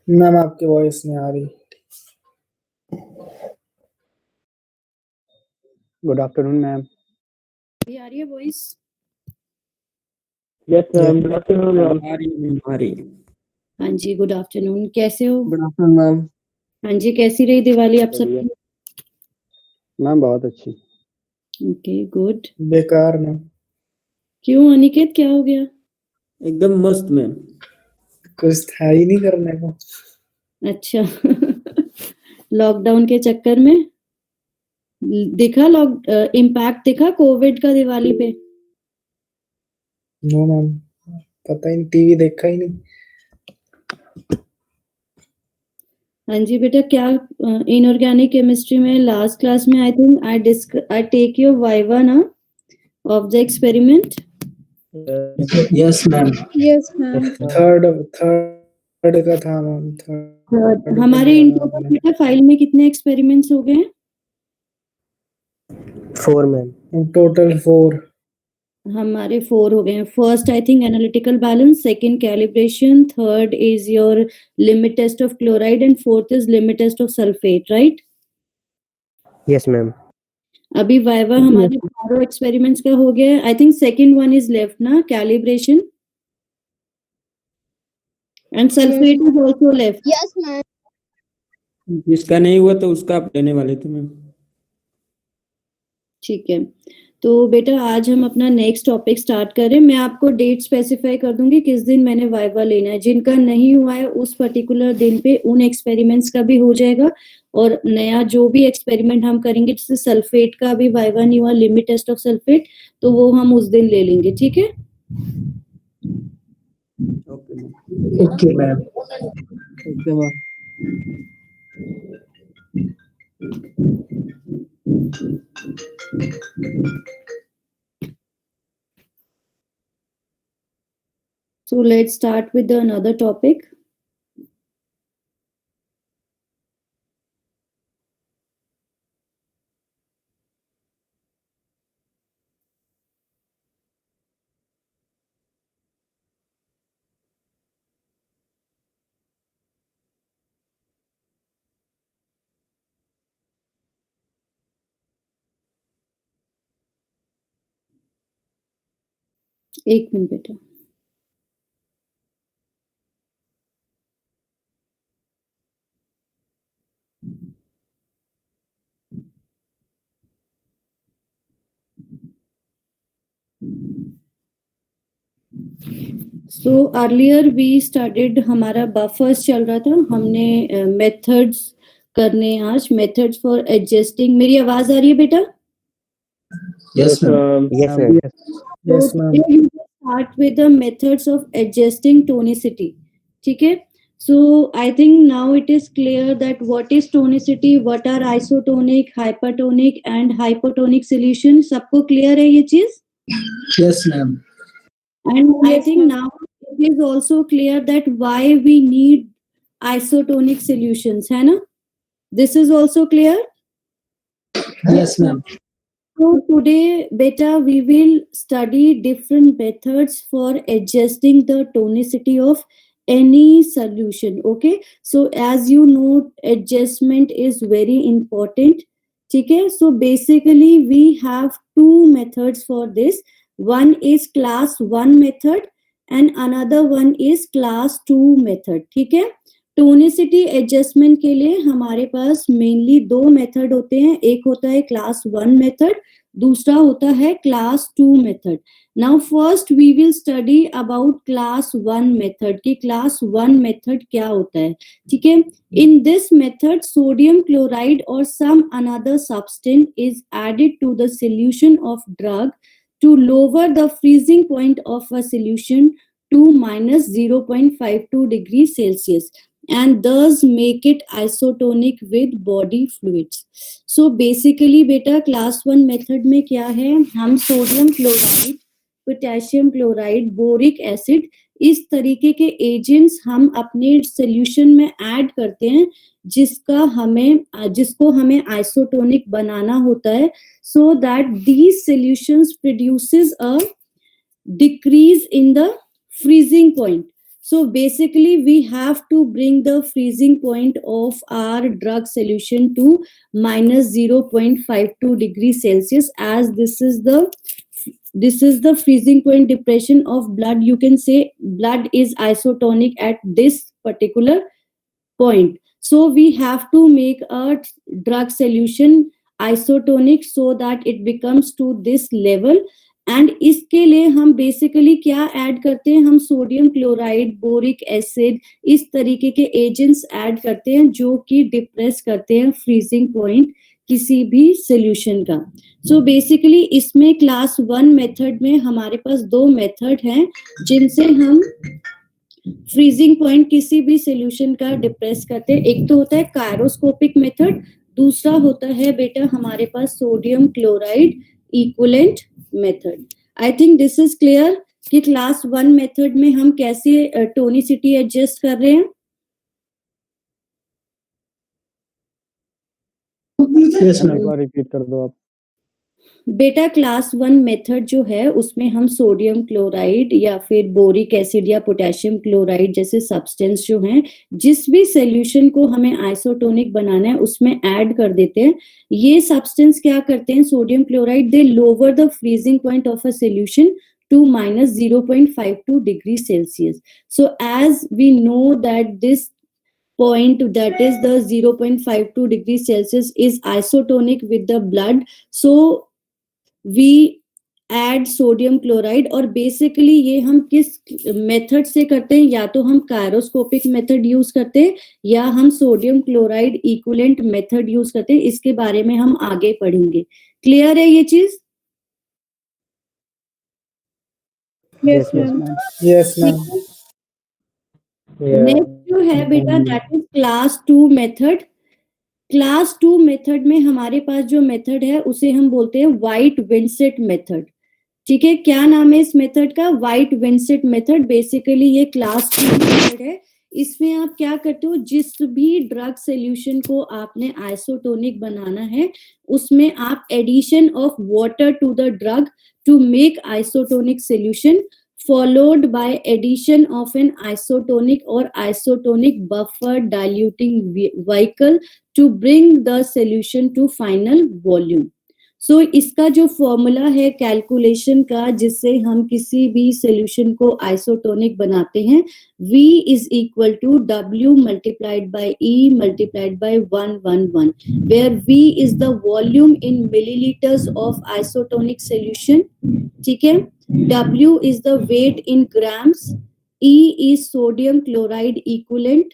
Ma'am आपकी voice नहीं आ रही। Good afternoon ma'am. अभी आ रही है voice? Yes ma'am, good afternoon ma'am. आ रही है। हाँ जी, गुड आफ्टरनून। कैसे हो? Good afternoon ma'am. हाँ जी, कैसी रही दिवाली आप सबकी? मैम बहुत अच्छी। Okay, good. बेकार मैम। क्यों अनिकेत, क्या हो गया? एकदम मस्त मैम। कुछ था ही नहीं करने को। अच्छा लॉकडाउन के चक्कर में दिखा इम्पैक्ट दिखा कोविड का दिवाली पे? नो मैम, पता ही नहीं, टीवी देखा ही नहीं। हाँ जी बेटा, क्या इनऑर्गेनिक केमिस्ट्री में लास्ट क्लास में I think I take your viva ना of the experiment? Yes ma'am. Yes ma'am. Third का था मैम। थर्ड हमारे इन टोटल बेटा फाइल में कितने एक्सपेरिमेंट्स हो गए हैं? 4 मैम। टोटल 4। हमारे 4 हो गए हैं। First I think analytical balance, second calibration, third is your limit test of chloride and fourth is limit test of sulphate, right? Yes ma'am. अभी वाइवा हमारे 4 एक्सपेरिमेंट्स का हो गया है। I think second one is left ना, calibration and sulphate is also left. Yes ma'am. जिसका नहीं हुआ तो उसका आप लेने वाले थे मैम। ठीक है, तो बेटा आज हम अपना नेक्स्ट टॉपिक स्टार्ट करें। मैं आपको डेट स्पेसिफाई कर दूंगी किस दिन मैंने वाइवा लेना है। जिनका नहीं हुआ है उस पर्टिकुलर दिन पे उन एक्सपेरिमेंट्स का भी हो जाएगा, और नया जो भी एक्सपेरिमेंट हम करेंगे, जैसे सल्फेट का अभी वाइवा नहीं हुआ, लिमिट टेस्ट ऑफ सल्फेट, तो वो हम उस दिन ले लेंगे, ठीक है? Okay ma'am. Okay ma'am. So let's start with another topic. एक मिनट बेटा। So earlier we studied, हमारा बफर्स चल रहा था, हमने मेथड्स करने आज, मेथड्स फॉर एडजस्टिंग। मेरी आवाज आ रही है बेटा? Yes ma'am. Yes ma'am. Yes ma'am. Start with the methods of adjusting tonicity, ठीक है? So I think now it is clear that what is tonicity, what are isotonic, hypertonic and hypotonic solution. सबको clear है ये चीज? Yes ma'am. And I think now it is also clear that why we need isotonic solutions, है ना? This is also clear? Yes ma'am. So today, beta, we will study different methods for adjusting the tonicity of any solution. Okay, so as you know, adjustment is very important. Okay, so basically we have 2 methods for this. One is class 1 method and another one is class 2 method. Okay, tonicity adjustment के लिए हमारे पास mainly दो method होते हैं, एक होता है class 1 method, दूसरा होता है class 2 method. Now first we will study about class 1 method कि क्लास 1 मेथड क्या होता है। ठीक है, in this method sodium chloride और some another substance is added to the solution of drug to lower the freezing point of a solution to minus 0.52 degrees Celsius and thus make it isotonic with body fluids. So basically बेटा class 1 method में क्या है, हम sodium chloride, potassium chloride, boric acid, इस तरीके के agents हम अपने सोल्यूशन में ऐड करते हैं जिसको हमें आइसोटोनिक बनाना होता है, so that these solutions produces a decrease in the freezing point. So basically we have to bring the freezing point of our drug solution to minus 0.52 degrees Celsius, as this is the freezing point depression of blood. You can say blood is isotonic at this particular point. So we have to make a drug solution isotonic so that it becomes to this level. And इसके लिए हम basically क्या add करते हैं, हम sodium chloride, boric acid, इस तरीके के एजेंट्स ऐड करते हैं जो कि डिप्रेस करते हैं फ्रीजिंग पॉइंट किसी भी सॉल्यूशन का। सो बेसिकली इसमें क्लास 1 मेथड में हमारे पास दो मेथड हैं जिनसे हम फ्रीजिंग पॉइंट किसी भी सॉल्यूशन का डिप्रेस करते हैं। एक तो होता है कायरोस्कोपिक मेथड, दूसरा होता है बेटा हमारे पास sodium chloride equivalent method. I think this is clear कि क्लास 1 मेथड में हम कैसे टोनिसिटी एडजस्ट कर रहे हैं। Yes, ma'am. रिपीट कर दो आप। बेटा क्लास 1 मेथड जो है उसमें हम सोडियम क्लोराइड या फिर बोरिक एसिड या पोटेशियम क्लोराइड जैसे सब्सटेंस जो हैं, जिस भी सॉल्यूशन को हमें आइसोटोनिक बनाना है उसमें ऐड कर देते हैं। ये सब्सटेंस क्या करते हैं, sodium chloride, they lower the freezing point of a solution to minus 0.52 degrees Celsius. So as we know that this point, that is the 0.52 degrees Celsius, is isotonic with the blood, so we add sodium chloride। और basically ये हम किस method से करते हैं, या तो हम कायरोस्कोपिक मेथड यूज करते हैं या हम sodium chloride equivalent method use करते हैं। इसके बारे में हम आगे पढ़ेंगे। क्लियर है ये चीज? Yes ma'am. Yes, ma'am. Next जो है बेटा that is class 2 method. Class 2 method में हमारे पास जो मेथड है उसे हम बोलते हैं व्हाइट विंसेंट मेथड। ठीक है, क्या नाम है इस मेथड का? White Vincent method. बेसिकली ये क्लास 2 मेथड है। इसमें आप क्या करते हो, जिस भी ड्रग सॉल्यूशन को आपने आइसोटोनिक बनाना है उसमें आप addition of water to the drug to make isotonic solution, followed by addition of an isotonic or isotonic buffer diluting vehicle to bring the solution to final volume. So इसका जो formula है calculation का जिससे हम किसी भी solution को isotonic बनाते हैं, V is equal to W multiplied by E multiplied by 111, where V is the volume in milliliters of isotonic solution. ठीक है, W is the weight in grams, E is sodium chloride equivalent,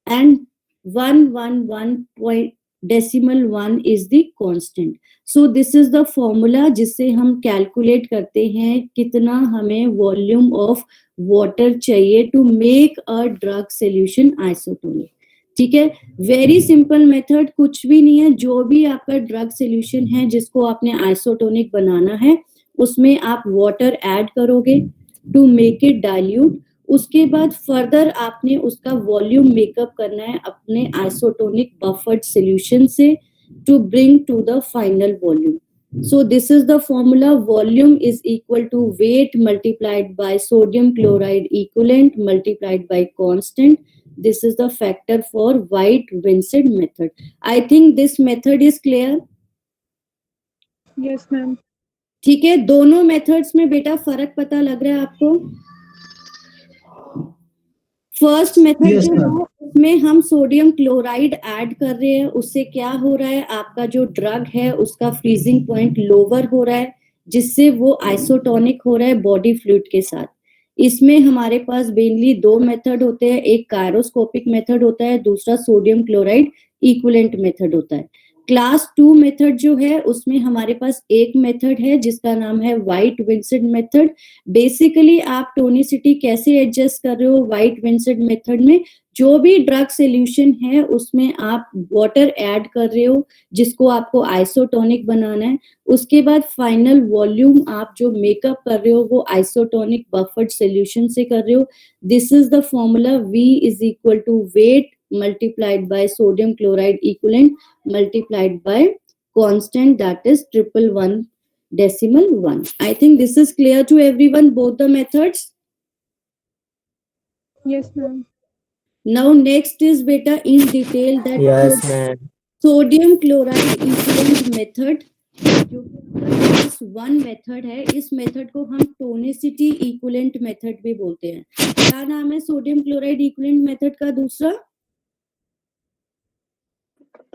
and 111 decimal 1 is the constant. So this is the formula जिससे हम calculate करते हैं कितना हमें volume of water चाहिए to make a drug solution isotonic. ठीक है, very simple method, कुछ भी नहीं है। जो भी आपका ड्रग सॉल्यूशन है जिसको आपने आइसोटोनिक बनाना है उसमें आप वाटर ऐड करोगे टू मेक इट डाइल्यूट। उसके बाद फर्दर आपने उसका वॉल्यूम मेकअप करना है अपने आइसोटोनिक बफर्ड सॉल्यूशन से to bring to the final volume. So this is the formula, volume is equal to weight multiplied by sodium chloride equivalent multiplied by constant. This is the factor for White-Vincent method. I think this method is clear. Yes, ma'am. ठीक है, दोनों methods में बेटा फर्क पता लग रहा है आपको? फर्स्ट मेथड Yes, जो ma'am. है उसमें हम सोडियम क्लोराइड ऐड कर रहे हैं, उससे क्या हो रहा है, आपका जो ड्रग है उसका फ्रीजिंग पॉइंट लोअर हो रहा है, जिससे वो आइसोटोनिक हो रहा है बॉडी फ्लूइड के साथ। इसमें हमारे पास मेनली दो मेथड होते हैं, एक कायरोस्कोपिक मेथड होता है, दूसरा सोडियम क्लोराइड इक्विवेलेंट मेथड होता है। क्लास 2 मेथड जो है उसमें हमारे पास एक मेथड है जिसका नाम है व्हाइट विंसेंट मेथड। बेसिकली आप टोनिसिटी कैसे एडजस्ट कर रहे हो व्हाइट विंसेंट मेथड में, जो भी ड्रग सॉल्यूशन है उसमें आप वाटर ऐड कर रहे हो जिसको आपको आइसोटोनिक बनाना है। उसके बाद फाइनल वॉल्यूम आप जो मेकअप कर रहे हो वो आइसोटोनिक बफर्ड सॉल्यूशन से कर रहे हो। This is the formula V is equal to weight multiplied by sodium chloride equivalent multiplied by constant, that is 111.1. I think this is clear to everyone, both the methods. Yes, ma'am. Now next is beta in detail that Yes, ma'am. Sodium chloride equivalent method, जो class 1 method है, इस method को हम tonicity equivalent method भी बोलते हैं। क्या नाम है सोडियम क्लोराइड इक्विवेलेंट मेथड का दूसरा?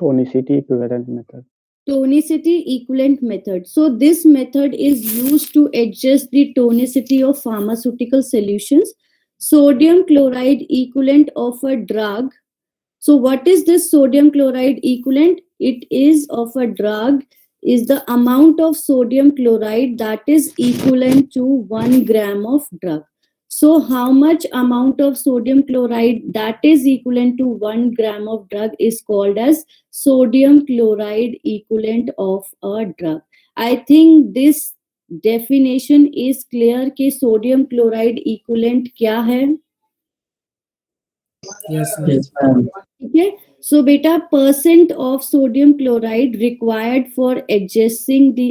Tonicity equivalent method. Tonicity equivalent method. So this method is used to adjust the tonicity of pharmaceutical solutions. Sodium chloride equivalent of a drug. So what is this sodium chloride equivalent? It is of a drug is the amount of sodium chloride that is equivalent to 1 gram of drug. So how much amount of sodium chloride that is equivalent to 1 gram of drug is called as sodium chloride equivalent of a drug. I think this definition is clear कि sodium chloride equivalent क्या है? Yes, ma'am. Yes, ma'am. Okay, so beta percent of sodium chloride required for adjusting the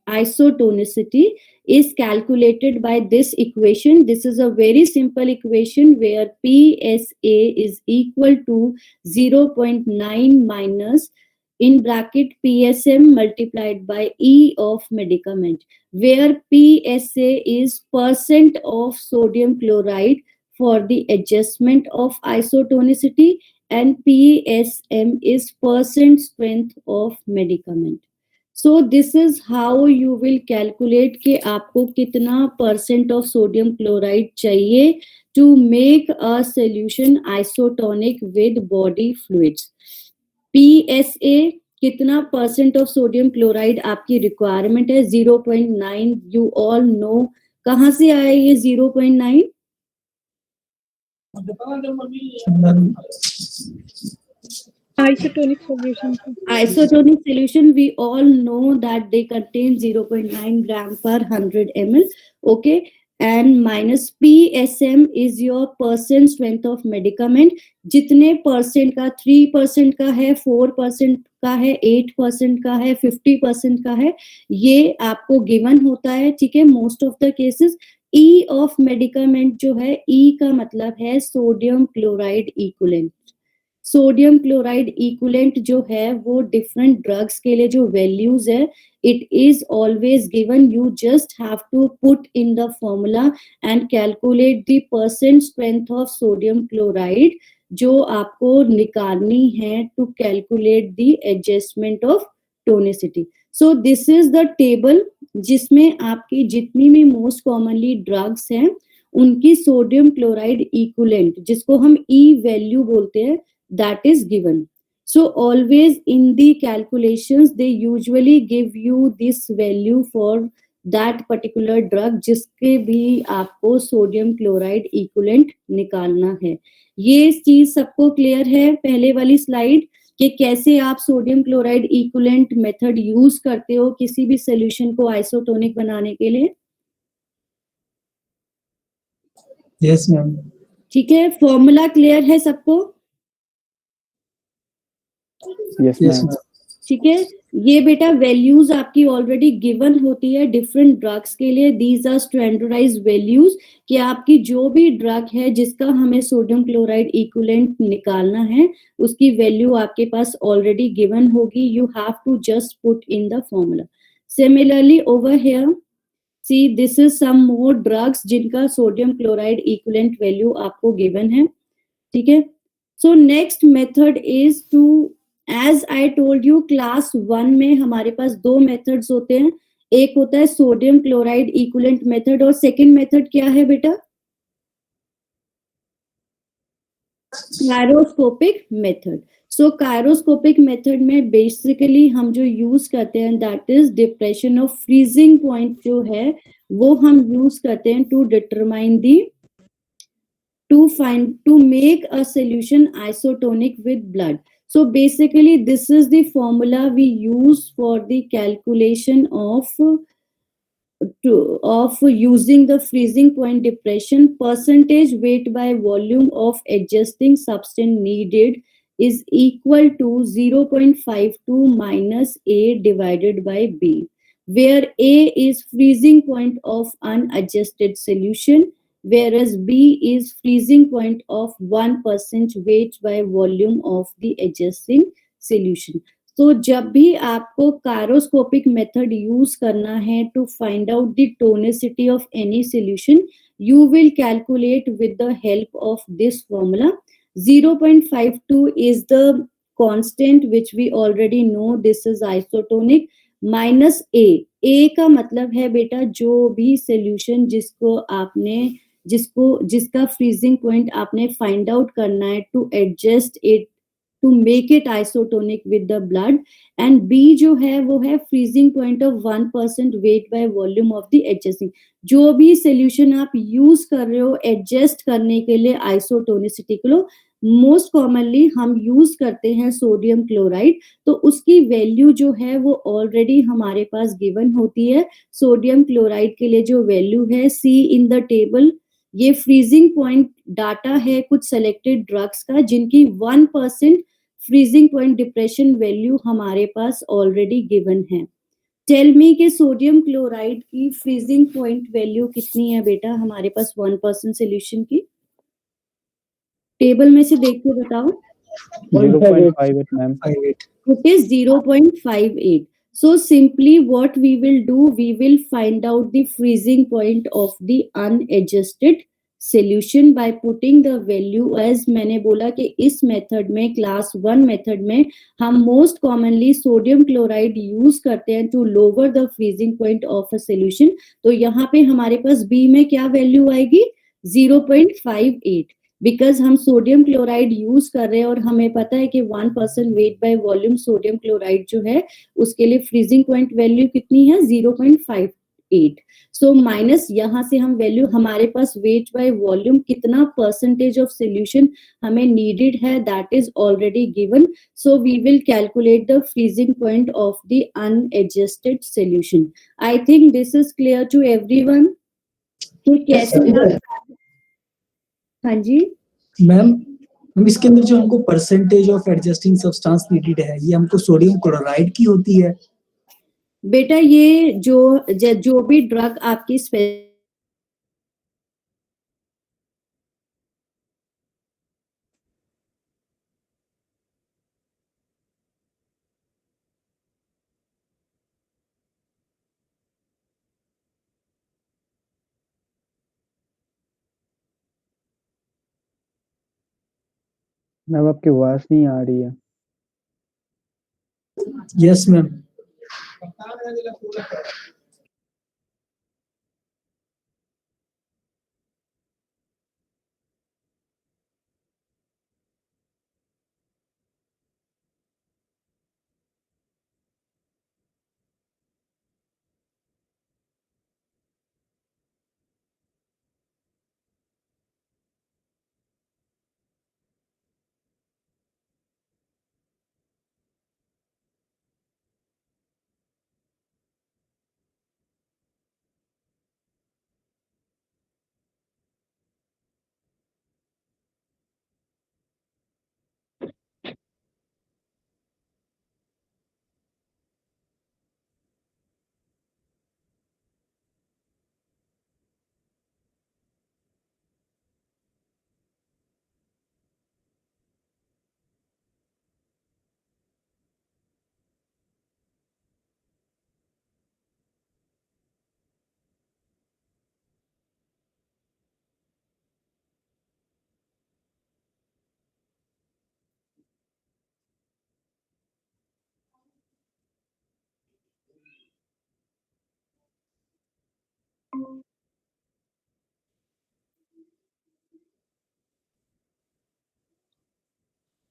isotonicity is calculated by this equation. This is a very simple equation where PSA is equal to 0.9 minus in bracket PSM multiplied by E of medicament, where PSA is percent of sodium chloride for the adjustment of isotonicity and PSM is percent strength of medicament. So this is how you will calculate कि आपको कितना percent of sodium chloride चाहिए to make a solution isotonic with body fluids. PSA कितना percent of sodium chloride आपकी requirement है? 0.9. You all know कहाँ से आया ये 0.9? Isotonic solution. Isotonic solution, we all know that they contain 0.9 gram per 100 ml. Okay, and minus PSM is your percent strength of medicament. जितने percent का, 3% का है, 4% का है, 8% का है, 50% का है, ये आपको गिवन होता है, ठीक है, most of the cases. E of medicament जो है, ई का मतलब है sodium chloride equivalent. Sodium chloride equivalent जो है वो डिफरेंट ड्रग्स के लिए जो वैल्यूज है, it is always given, you just have to put in the formula and calculate the percent strength of sodium chloride जो आपको निकालनी है to calculate the adjustment of tonicity. So this is the table जिसमें आपकी जितनी भी most commonly drugs हैं उनकी सोडियम क्लोराइड इक्विवेलेंट, जिसको हम ई वैल्यू बोलते हैं, that is given. So always in the calculations they usually give you this value for that particular drug जिसके भी आपको सोडियम क्लोराइड इक्विवेलेंट निकालना है। ये चीज सबको क्लियर है पहले वाली स्लाइड कि कैसे आप sodium chloride equivalent method use करते हो किसी भी सॉल्यूशन को आइसोटोनिक बनाने के लिए? Yes, ma'am. ठीक है, फॉर्मूला क्लियर है सबको? Yes, Yes, ma'am. ma'am. ठीक है, ये बेटा वैल्यूज आपकी ऑलरेडी गिवन होती है डिफरेंट ड्रग्स के लिए। दीज आर स्टैंडर्डाइज्ड वैल्यूज कि आपकी जो भी ड्रग है जिसका हमें सोडियम क्लोराइड इक्विवेलेंट निकालना है उसकी वैल्यू आपके पास ऑलरेडी गिवन होगी, you have to just put in the formula. Similarly over here see this is some more drugs जिनका सोडियम क्लोराइड इक्विवेलेंट वैल्यू आपको गिवन है। ठीक है. So next method is to, as I told you, class 1 में हमारे पास दो methods होते हैं. एक होता है सोडियम क्लोराइड इक्विवेलेंट मेथड और सेकंड मेथड क्या है बेटा? Cryoscopic method. So cryoscopic method में बेसिकली हम जो यूज करते हैं that is depression of freezing point जो है वो हम यूज करते हैं to determine the to make a solution isotonic with blood. So basically this is the formula we use for the calculation of using the freezing point depression. Percentage weight by volume of adjusting substance needed is equal to 0.52 minus A divided by B, where A is freezing point of unadjusted solution, whereas B is freezing point of 1% weight by volume of the adjusting solution. तो जब भी आपको कायरोस्कोपिक method use करना है to find out the tonicity of any solution, you will calculate with the help of this formula. 0.52 is the constant which we already know, this is isotonic, minus a का मतलब है बेटा जो भी solution जिसका freezing point आपने find out करना है to adjust it to make it isotonic with the blood, and B जो है वो है freezing point of 1% weight by volume of the adjusting. जो भी solution आप use कर रहे हो adjust करने के लिए isotonicity को, मोस्ट कॉमनली हम यूज करते हैं सोडियम क्लोराइड, तो उसकी वैल्यू जो है वो ऑलरेडी हमारे पास गिवन होती है. सोडियम क्लोराइड के लिए जो वैल्यू है सी इन द टेबल. ये फ्रीजिंग पॉइंट डाटा है कुछ सेलेक्टेड ड्रग्स का जिनकी 1% फ्रीजिंग पॉइंट डिप्रेशन वैल्यू हमारे पास ऑलरेडी गिवन है. टेल मी के सोडियम क्लोराइड की फ्रीजिंग पॉइंट वैल्यू कितनी है बेटा हमारे पास 1% सोल्यूशन की? टेबल में से देख के बताओ. 0.58 ma'am. It is 0.58. So simply what we will do, we will find out the freezing point of the unadjusted solution by putting the value, as मैंने बोला कि इस मेथड में क्लास 1 मेथड में हम most commonly sodium chloride use करते हैं to lower the freezing point of a solution. तो यहाँ पे हमारे पास बी में क्या वैल्यू आएगी? 0.58, बिकॉज हम सोडियम क्लोराइड यूज कर रहे हैं और हमें पता है कि 1% wait by volume sodium chloride जो है उसके लिए फ्रीजिंग पॉइंट वैल्यू कितनी है? 0.58. सो माइनस यहाँ से हम वैल्यू, हमारे पास वेट बाय वॉल्यूम कितना परसेंटेज ऑफ सोल्यूशन हमें नीडेड है that is already given. So we will calculate the freezing point of the unadjusted solution. I think this is clear to everyone कि कैसे. हाँ जी मैम, हम इसके अंदर जो हमको percentage of adjusting substance needed है ये हमको सोडियम क्लोराइड की होती है बेटा. ये जो भी ड्रग आपकी मैम आपकी आवाज नहीं आ रही है. Yes ma'am.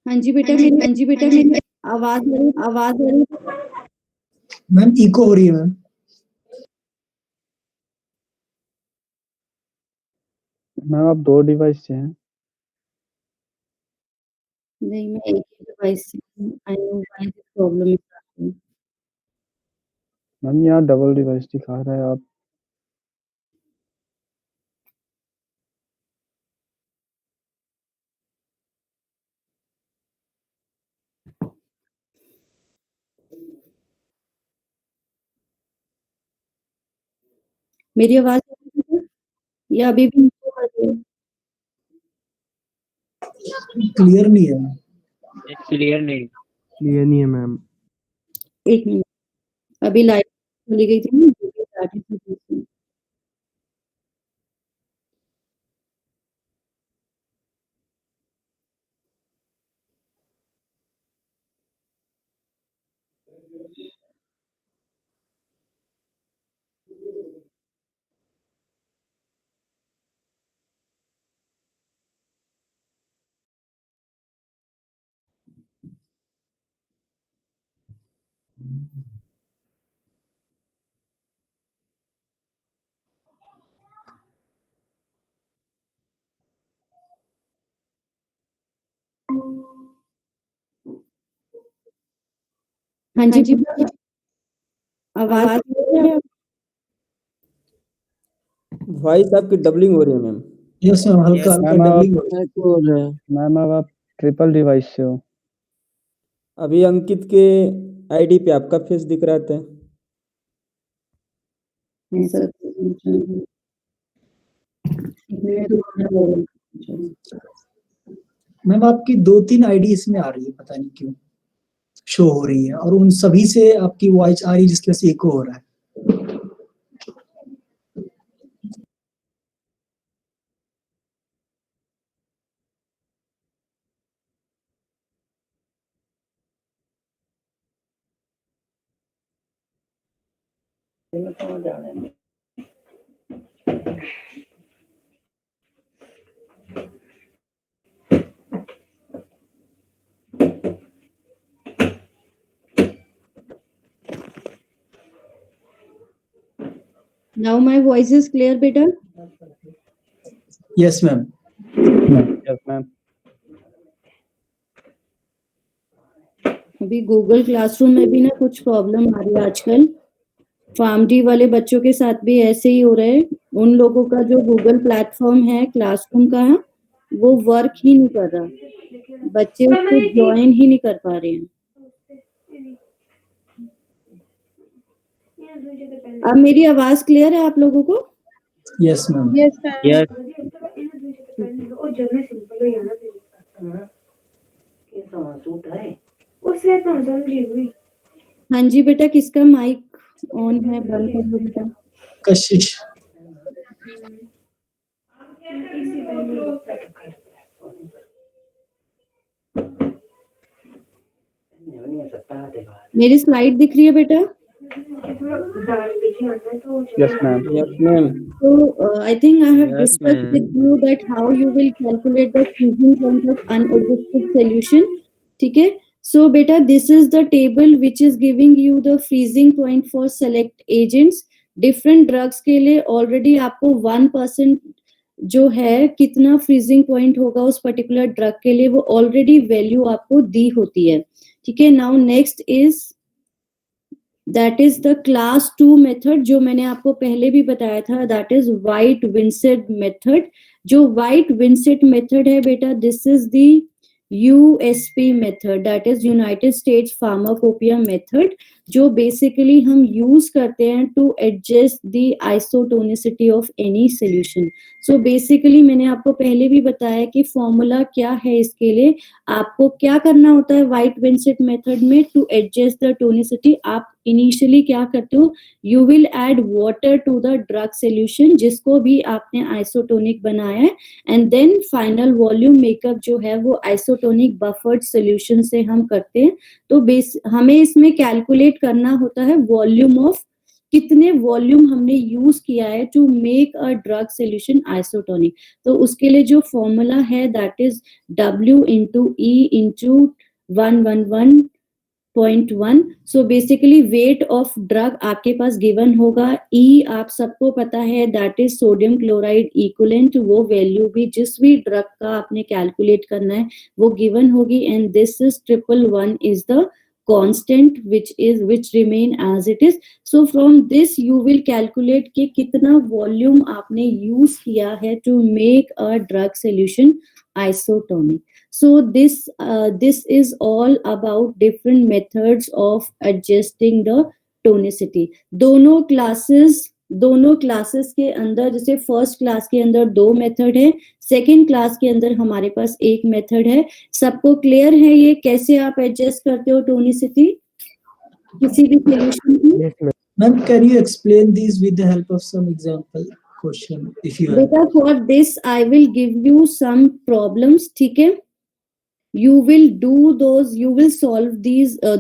हाँ जी बेटा मेरी आवाज आ रही मैम इको हो रही है मैम। मैम आप 2 डिवाइस से हैं। नहीं, मैं एक ही डिवाइस से हूँ। I know why this problem is happening. Ma'am यहाँ डबल डिवाइस दिखा रहा है। आप मेरी आवाज आ रही है या अभी भी इको आ रही है? क्लियर नहीं है। क्लियर नहीं है मैम। एक मिनट, अभी लाइट चली गई थी ना, तो starting से दूसरी। हाँ जी आवाज आ रही है? वॉइस आपकी डबलिंग हो रही है मैम। यस मैम, हल्का हल्का मैम डबलिंग हो रही है। मैम अब आप ट्रिपल डिवाइस से हो। अभी अंकित के आईडी पे आपका फेस दिख रहा था। ऐसा मैम आपकी 2-3 आईडी इसमें आ रही है, पता नहीं क्यों शो हो रही है, और उन सभी से आपकी वॉइस आ रही है जिसकी वजह से इको हो रहा है। Now my voice is clear बेटा? Yes ma'am. Yes ma'am. अभी गूगल क्लासरूम में भी ना कुछ प्रॉब्लम आ रही है आजकल। फार्म डी वाले बच्चों के साथ भी ऐसे ही हो रहा है। उन लोगों का जो गूगल प्लेटफॉर्म है क्लासरूम का, वो वर्क ही नहीं कर रहा। बच्चे उसको ज्वाइन ही नहीं कर पा रहे हैं। अब मेरी आवाज क्लियर है आप लोगों को? Yes ma'am. हाँ जी बेटा, किसका माइक ऑन है? बंद कर दो बेटा। कशिश। मेरी स्लाइड दिख रही है बेटा? Yes ma'am. So I think I have discussed with you that how you will calculate the freezing point of unadjusted solution. ठीक है? So beta, this is the table which is giving you the freezing point for select agents. Different drugs के लिए already आपको 1% जो है कितना freezing point होगा उस particular drug के लिए, वो already value आपको दी होती है। ठीक है? Now next is that is the class 2 method जो मैंने आपको पहले भी बताया था, that is White Vincent method। जो White Vincent method है बेटा, this is the USP method, that is United States Pharmacopoeia method, जो basically हम use करते हैं to adjust the isotonicity of any solution। So basically मैंने आपको पहले भी बताया कि फॉर्मूला क्या है इसके लिए। आपको क्या करना होता है White Vincent method में to adjust the tonicity? आप इनिशियली क्या करते हो, you will add water to the drug solution जिसको भी आपने आइसोटोनिक बनाया है, and then final volume makeup जो है वो आइसोटोनिक बफर्ड सोल्यूशन से हम करते हैं। तो हमें इसमें कैलकुलेट करना होता है वॉल्यूम ऑफ कितने वॉल्यूम हमने यूज किया है to make a drug solution isotonic. तो उसके लिए जो फॉर्मूला है that is W into E into 111.1। So basically weight of drug आपके पास गिवन होगा। E आप सबको पता है that is sodium chloride equivalent, वो वैल्यू भी जिस भी ड्रग का आपने कैलकुलेट करना है वो गिवन होगी। And this is 111 is the constant which remain as it is. So from this you will calculate कि कितना volume आपने use किया है to make a drug solution isotonic. So this is all about different methods of adjusting the tonicity. दोनों classes के अंदर, जैसे first class के अंदर 2 मेथड है, सेकेंड क्लास के अंदर हमारे पास 1 मेथड है। सबको क्लियर है ये कैसे आप एडजस्ट करते हो टोनिसिटी किसी भी सॉल्यूशन की? Yes, ma'am. Ma'am, can you explain these with the help of some example question if you have? बेटा for this I will give you some problems, ठीक है? You will solve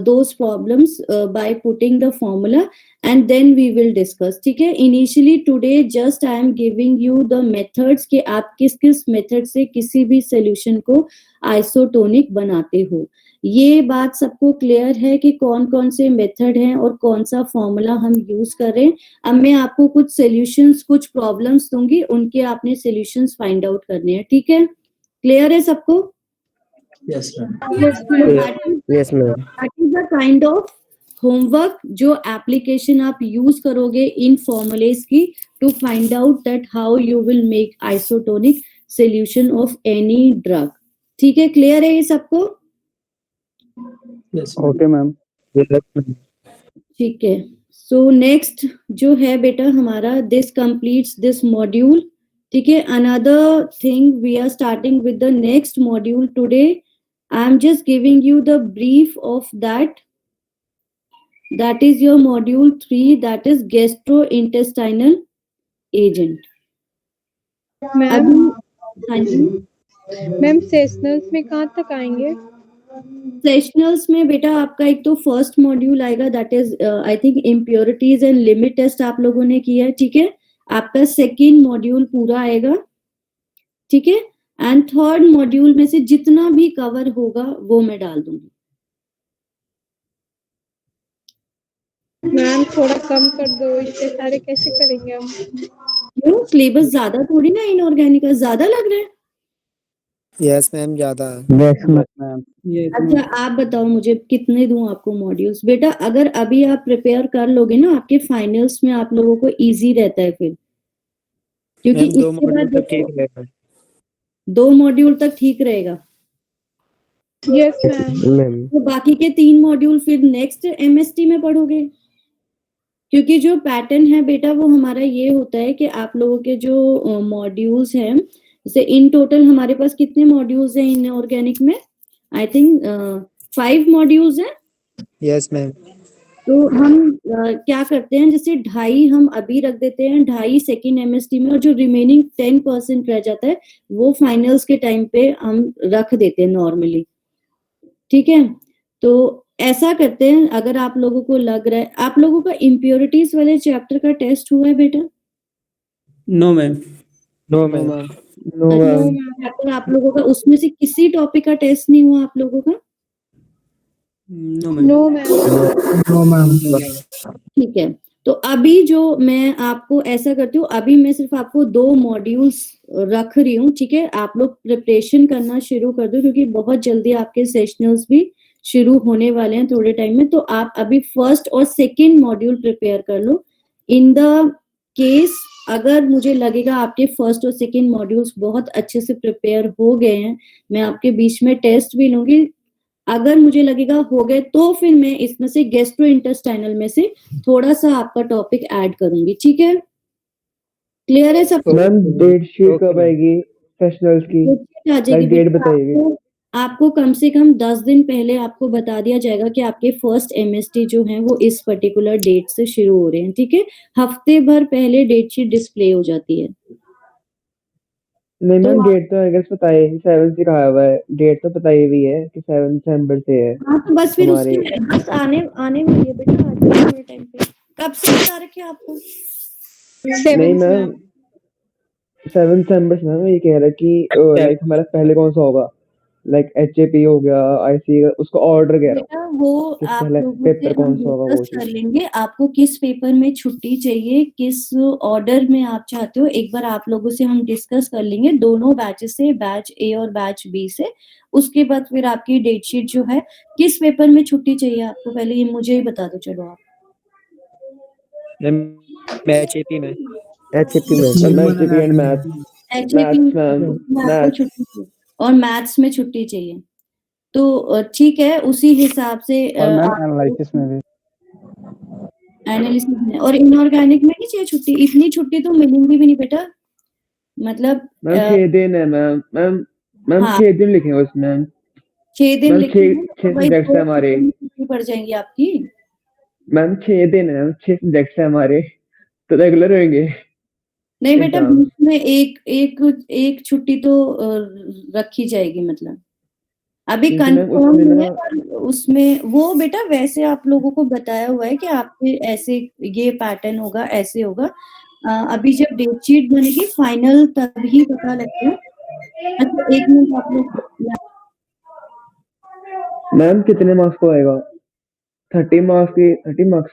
those problems by putting the formula and then we will discuss, ठीक है? Initially today just I am giving you the methods कि आप किस method से किसी भी solution को isotonic बनाते हो। ये बात सबको क्लियर है कि कौन कौन से मेथड हैं और कौन सा फॉर्मूला हम यूज कर रहे हैं। अब मैं आपको कुछ सॉल्यूशंस, कुछ प्रॉब्लम्स दूंगी, उनके आपने सॉल्यूशंस फाइंड आउट करने हैं, ठीक है? क्लियर है सबको? Yes, ma'am. Yes, ma'am. That is the kind of homework जो application आप use करोगे इन formulas की to find out that how you will make isotonic solution of any drug. ठीक है, clear है ये सबको? Yes, ma'am. Okay, ma'am. ठीक है। So next जो है बेटा हमारा this completes this module, ठीक है? Another thing we are starting with the next module today. I am just giving you the brief of that. That is your module 3, that is gastrointestinal agent. Ma'am हाँ जी, ma'am sessionals में कहाँ तक आएंगे? Sessionals में बेटा आपका एक तो फर्स्ट मॉड्यूल आएगा that is I think impurities and limit test आप लोगों ने किया है, ठीक है? आपका सेकेंड मॉड्यूल पूरा आएगा, ठीक है? एंड थर्ड मॉड्यूल में से जितना भी कवर होगा वो मैं डाल दूंगी। मैम थोड़ा कम कर दो, इतने सारे कैसे करेंगे हम? क्यों, सिलेबस ज्यादा थोड़ी ना इनऑर्गेनिक का, ज्यादा लग रहा है? Yes, ma'am. ज़्यादा। Yes, ma'am. अच्छा आप बताओ मुझे कितने दूं आपको मॉड्यूल्स? बेटा अगर अभी आप प्रिपेयर कर लोगे ना आपके फाइनल्स में आप लोगों को इजी रहता है फिर, क्योंकि मैम 2 इसके मॉड्यूल बाद तक ठीक देखो रहेगा। 2 मॉड्यूल तक ठीक रहेगा, यस मैम। मैम तो बाकी के 3 मॉड्यूल फिर नेक्स्ट एमएसटी में पढ़ोगे। क्योंकि जो पैटर्न है बेटा वो हमारा ये होता है कि आप लोगों के जो मॉड्यूल्स हैं, जैसे इन टोटल हमारे पास कितने मॉड्यूल्स हैं इन ऑर्गेनिक में? आई थिंक 5 मॉड्यूल्स हैं। Yes ma'am. तो हम क्या करते हैं, जैसे 2.5 हम अभी रख देते हैं, 2.5 सेकेंड एमएसटी में, और जो रिमेनिंग 10% रह जाता है वो फाइनल्स के टाइम पे हम रख देते हैं नॉर्मली, ठीक है? तो ऐसा करते हैं, अगर आप लोगों को लग रहा है, आप लोगों का इम्प्योरिटीज वाले चैप्टर का टेस्ट हुआ है बेटा? No ma'am. No ma'am. No, ma'am. Chapter आप लोगों का, उसमें से किसी टॉपिक का टेस्ट नहीं हुआ आप लोगों का? No ma'am. No ma'am. No, ma'am. ठीक है, तो अभी जो मैं आपको ऐसा करती हूँ, अभी मैं सिर्फ आपको 2 मॉड्यूल्स रख रही हूँ, ठीक है? आप लोग प्रिपरेशन करना शुरू कर दो क्योंकि बहुत जल्दी आपके सेशनल्स भी शुरू होने वाले हैं थोड़े टाइम में। तो आप अभी फर्स्ट और सेकेंड मॉड्यूल प्रिपेयर कर लो। इन द केस अगर मुझे लगेगा आपके फर्स्ट और सेकेंड मॉड्यूल्स बहुत अच्छे से प्रिपेयर हो गए हैं, मैं आपके बीच में टेस्ट भी लूंगी। अगर मुझे लगेगा हो गए तो फिर मैं इसमें से गैस्ट्रोइंटेस्टाइनल में से थोड़ा सा आपका टॉपिक ऐड करूंगी, ठीक है? क्लियर है सब? मैम डेट शीट कब आएगी सेशनल्स की? आ जाएगी डेट बेटा, बताइएगा। आपको कम से कम 10 दिन पहले आपको बता दिया जाएगा कि आपके फर्स्ट एमएसटी जो है वो इस पर्टिकुलर डेट से शुरू हो रहे हैं, ठीक है? हफ्ते भर पहले डेट शीट डिस्प्ले हो जाती है। नहीं तो मैम डेट तो अगर पता है 7 से कहा हुआ है, डेट तो पता ही भी है कि 7 दिसंबर से है। हाँ तो बस फिर हमारे उसके बस आने वाली है बेटा, आ जाएगी टाइम पे। कब से बता रखे आपको? नहीं 7th मैम, मैम 7 दिसंबर मैम ये कह रहा है कि लाइक हमारा पहले कौन सा होगा, लाइक HAP हो गया, IC उसका ऑर्डर कह रहा हूँ बेटा वो कि आप पहले लोगों से पेपर हम कौन सा होगा वो डिस्कस कर चीज। लेंगे, आपको किस पेपर में छुट्टी चाहिए, किस ऑर्डर में आप चाहते हो, एक बार आप लोगों से हम डिस्कस कर लेंगे दोनों बैचेस से, बैच ए और बैच बी से। उसके बाद फिर आपकी डेट शीट जो है, किस पेपर में छुट्टी चाहिए आपको, पहले ये मुझे ही बता दो। चलो आप HAP में HAP में निर्मल HAP and math, HAP maths ma'am, में आपको मैथ्स। छुट्टी चाहिए और मैथ्स में छुट्टी चाहिए, तो ठीक है, उसी हिसाब से और मैम आप एनालिसिस में भी। एनालिसिस में और इनऑर्गेनिक में नहीं चाहिए छुट्टी। इतनी छुट्टी तो मिलेंगी भी नहीं बेटा, मतलब मैम 6 दिन है मैम, मैम हाँ 6 दिन लिखे हैं उसमें। 6 दिन मैम लिखे हैं, तो 6 भाई सब्जेक्ट्स है 2 हमारे। छुट्टी पड़ जाएंगी आपकी। मैम 6 दिन है, 6 सब्जेक्ट्स है हमारे, तो रेगुलर होंगे नहीं बेटा, एग्जाम। बीच में एक एक एक छुट्टी तो रखी जाएगी, मतलब अभी क्योंकि मैम कंफर्म उसमें नहीं ना, है, पर उसमें वो बेटा वैसे आप लोगों को बताया हुआ है कि आपके ऐसे ये पैटर्न होगा, ऐसे होगा। अभी जब डेट शीट बनेगी फाइनल तभी पता लगेगा। अच्छा एक मिनट आप लोग, मैम कितने मार्क्स को आएगा? 30 मार्क्स की 30 मार्क्स।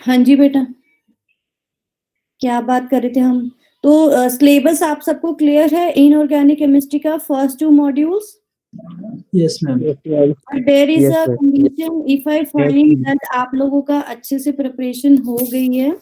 हाँ जी बेटा, क्या बात कर रहे थे हम? तो सिलेबस आप सबको क्लियर है इनऑर्गेनिक केमिस्ट्री का first 2 modules? Yes ma'am. There is Yes, uh sir. Condition, if I find that आप लोगों का अच्छे से प्रिपरेशन हो गई है,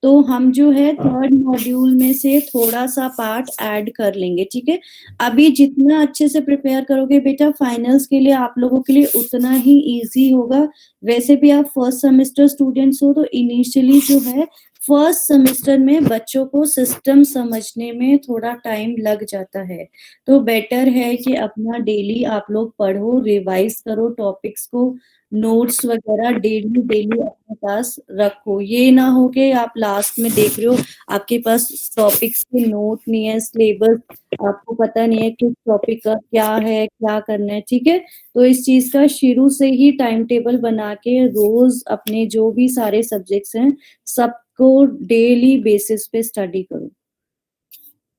तो हम जो है थर्ड मॉड्यूल में से थोड़ा सा पार्ट ऐड कर लेंगे, ठीक है? अभी जितना अच्छे से प्रिपेयर करोगे बेटा फाइनल्स के लिए आप लोगों के लिए उतना ही इजी होगा। वैसे भी आप फर्स्ट सेमेस्टर स्टूडेंट्स हो, तो इनिशियली जो है फर्स्ट सेमेस्टर में बच्चों को सिस्टम समझने में थोड़ा टाइम लग जाता है, तो बेटर है कि अपना डेली आप लोग पढ़ो, रिवाइज करो टॉपिक्स को, नोट्स वगैरह डेली डेली अपने पास रखो। ये ना हो कि आप लास्ट में देख रहे हो आपके पास टॉपिक्स के नोट नहीं है, सिलेबस आपको पता नहीं है किस टॉपिक का क्या है, क्या करना है, ठीक है? तो इस चीज का शुरू से ही टाइम टेबल बना के रोज अपने जो भी सारे सब्जेक्ट्स हैं सबको डेली बेसिस पे स्टडी करो,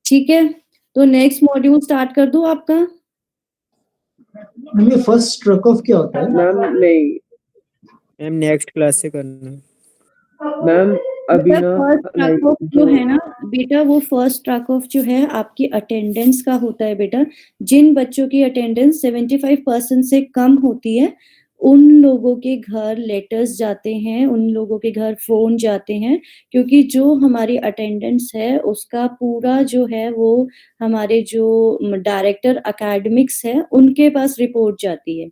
ठीक है? तो नेक्स्ट मॉड्यूल स्टार्ट कर दूं आपका? मैम ये फर्स्ट ट्रक ऑफ क्या होता है? मैम नहीं, मैम नेक्स्ट क्लास से करना है। मैम अभी बेटा ना फर्स्ट ट्रक लाइक ऑफ जो जो है ना बेटा, वो फर्स्ट ट्रक ऑफ जो है आपकी अटेंडेंस का होता है बेटा। जिन बच्चों की अटेंडेंस 75% से कम होती है उन लोगों के घर लेटर्स जाते हैं, उन लोगों के घर फोन जाते हैं, क्योंकि जो हमारी अटेंडेंस है उसका पूरा जो है वो हमारे जो डायरेक्टर एकेडमिक्स है उनके पास रिपोर्ट जाती है।